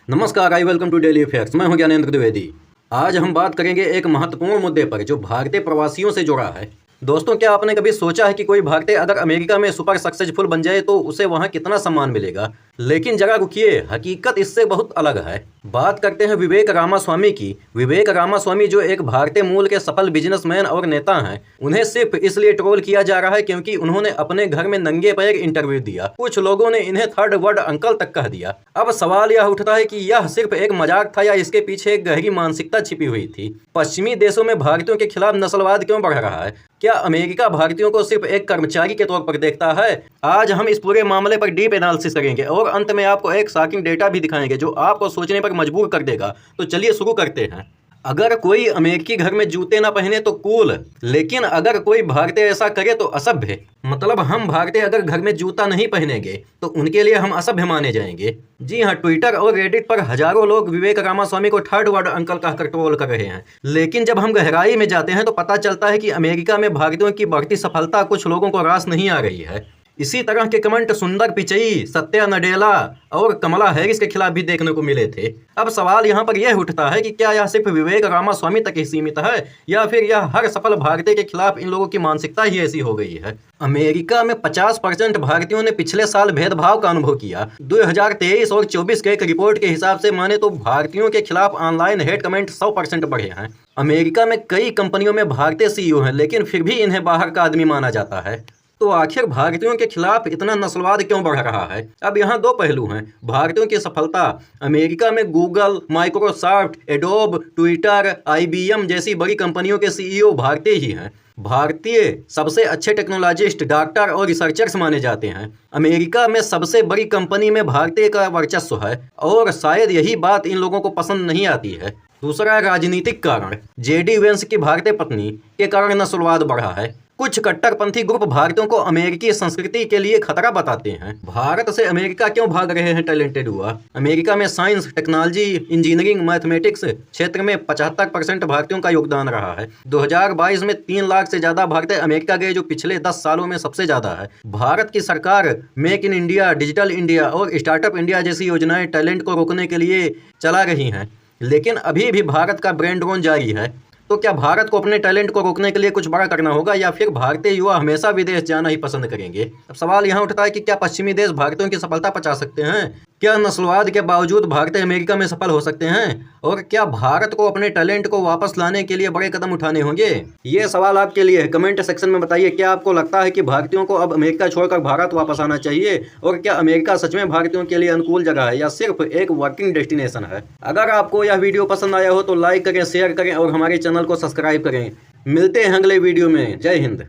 नमस्कार, I welcome to daily affairs. मैं हूं ज्ञानेंद्र द्विवेदी। आज हम बात करेंगे एक महत्वपूर्ण मुद्दे पर जो भारतीय प्रवासियों से जुड़ा है। दोस्तों, क्या आपने कभी सोचा है कि कोई भारतीय अगर अमेरिका में सुपर सक्सेसफुल बन जाए तो उसे वहां कितना सम्मान मिलेगा? लेकिन जरा रुकिए, हकीकत इससे बहुत अलग है। बात करते हैं विवेक रामास्वामी की। विवेक रामास्वामी जो एक भारतीय मूल के सफल बिजनेसमैन और नेता हैं, उन्हें सिर्फ इसलिए ट्रोल किया जा रहा है क्योंकि उन्होंने अपने घर में नंगे पैर इंटरव्यू दिया। कुछ लोगों ने इन्हें थर्ड वर्ल्ड अंकल तक कह दिया। अब सवाल यह उठता है कि यह सिर्फ एक मजाक था या इसके पीछे एक गहरी मानसिकता छिपी हुई थी। पश्चिमी देशों में भारतीयों के खिलाफ नस्लवाद क्यों बढ़ रहा है? क्या अमेरिका भारतीयों को सिर्फ एक कर्मचारी के तौर पर देखता है? आज हम इस पूरे मामले पर डीप एनालिसिस करेंगे और अंत में आपको एक शॉकिंग डेटा भी दिखाएंगे जो आपको सोचने पर मजबूर कर देगा। तो चलिए शुरू करते हैं। अगर कोई अमेरिकी घर में जूते ना पहने तो कूल, लेकिन अगर कोई भारतीय ऐसा करे तो असभ्य। मतलब हम भारतीय अगर घर में जूता नहीं पहनेंगे तो उनके लिए हम असभ्य माने जाएंगे। जी हाँ, ट्विटर और रेडिट पर हजारों लोग विवेक रामास्वामी को थर्ड वर्ल्ड अंकल कहकर ट्रोल कर रहे हैं। लेकिन जब हम गहराई में जाते हैं तो पता चलता है कि अमेरिका में भारतीयों की बढ़ती सफलता कुछ लोगों को रास नहीं आ रही है। इसी तरह के कमेंट सुंदर पिचई, सत्या नडेला और कमला हैरिस के खिलाफ भी देखने को मिले थे। अब सवाल यहाँ पर यह उठता है कि क्या यह सिर्फ विवेक रामास्वामी तक ही सीमित है या फिर यह हर सफल भारतीय के खिलाफ इन लोगों की मानसिकता ही ऐसी हो गई है? अमेरिका में 50% भारतीयों ने पिछले साल भेदभाव का अनुभव किया। 2023 और 24 के एक रिपोर्ट के हिसाब से माने तो भारतीयों के खिलाफ ऑनलाइन हेट कमेंट 100% बढ़े हैं। अमेरिका में कई कंपनियों में भारतीय सीईओ हैं, लेकिन फिर भी इन्हें बाहर का आदमी माना जाता है। तो आखिर भारतीयों के खिलाफ इतना नस्लवाद क्यों बढ़ रहा है? अब यहाँ दो पहलू हैं। भारतीयों की सफलता। अमेरिका में Google, Microsoft, adobe, Twitter, IBM जैसी बड़ी कंपनियों के सीईओ भारतीय ही हैं। भारतीय सबसे अच्छे टेक्नोलॉजिस्ट, डॉक्टर और रिसर्चर्स माने जाते हैं। अमेरिका में सबसे बड़ी कंपनी में भारतीय का वर्चस्व है और शायद यही बात इन लोगों को पसंद नहीं आती है। दूसरा राजनीतिक कारण। JD वेंस की भारतीय पत्नी के कारण नस्लवाद बढ़ा है। कुछ कट्टरपंथी ग्रुप भारतीयों को अमेरिकी संस्कृति के लिए खतरा बताते हैं। भारत से अमेरिका क्यों भाग रहे हैं टैलेंटेड युवा? अमेरिका में साइंस, टेक्नोलॉजी, इंजीनियरिंग, मैथमेटिक्स क्षेत्र में 75% भारतीयों का योगदान रहा है। 2022 में 3 लाख से ज्यादा भारतीय अमेरिका गए, जो पिछले 10 सालों में सबसे ज्यादा है। भारत की सरकार make in India, digital India और स्टार्टअप इंडिया जैसी योजनाएं टैलेंट को रोकने के लिए चला रही हैं, लेकिन अभी भी भारत का ब्रेन ड्रोन जारी है। तो क्या भारत को अपने टैलेंट को रोकने के लिए कुछ बड़ा करना होगा या फिर भारतीय युवा हमेशा विदेश जाना ही पसंद करेंगे? अब सवाल यहाँ उठता है कि क्या पश्चिमी देश भारतीयों की सफलता पचा सकते हैं? क्या नस्लवाद के बावजूद भारतीय अमेरिका में सफल हो सकते हैं? और क्या भारत को अपने टैलेंट को वापस लाने के लिए बड़े कदम उठाने होंगे? ये सवाल आपके लिए है। कमेंट सेक्शन में बताइए, क्या आपको लगता है कि भारतीयों को अब अमेरिका छोड़कर भारत वापस आना चाहिए? और क्या अमेरिका सच में भारतीयों के लिए अनुकूल जगह है या सिर्फ एक वर्किंग डेस्टिनेशन है? अगर आपको यह वीडियो पसंद आया हो तो लाइक करें, शेयर करें और हमारे चैनल को सब्सक्राइब करें। मिलते हैं अगले वीडियो में। जय हिंद।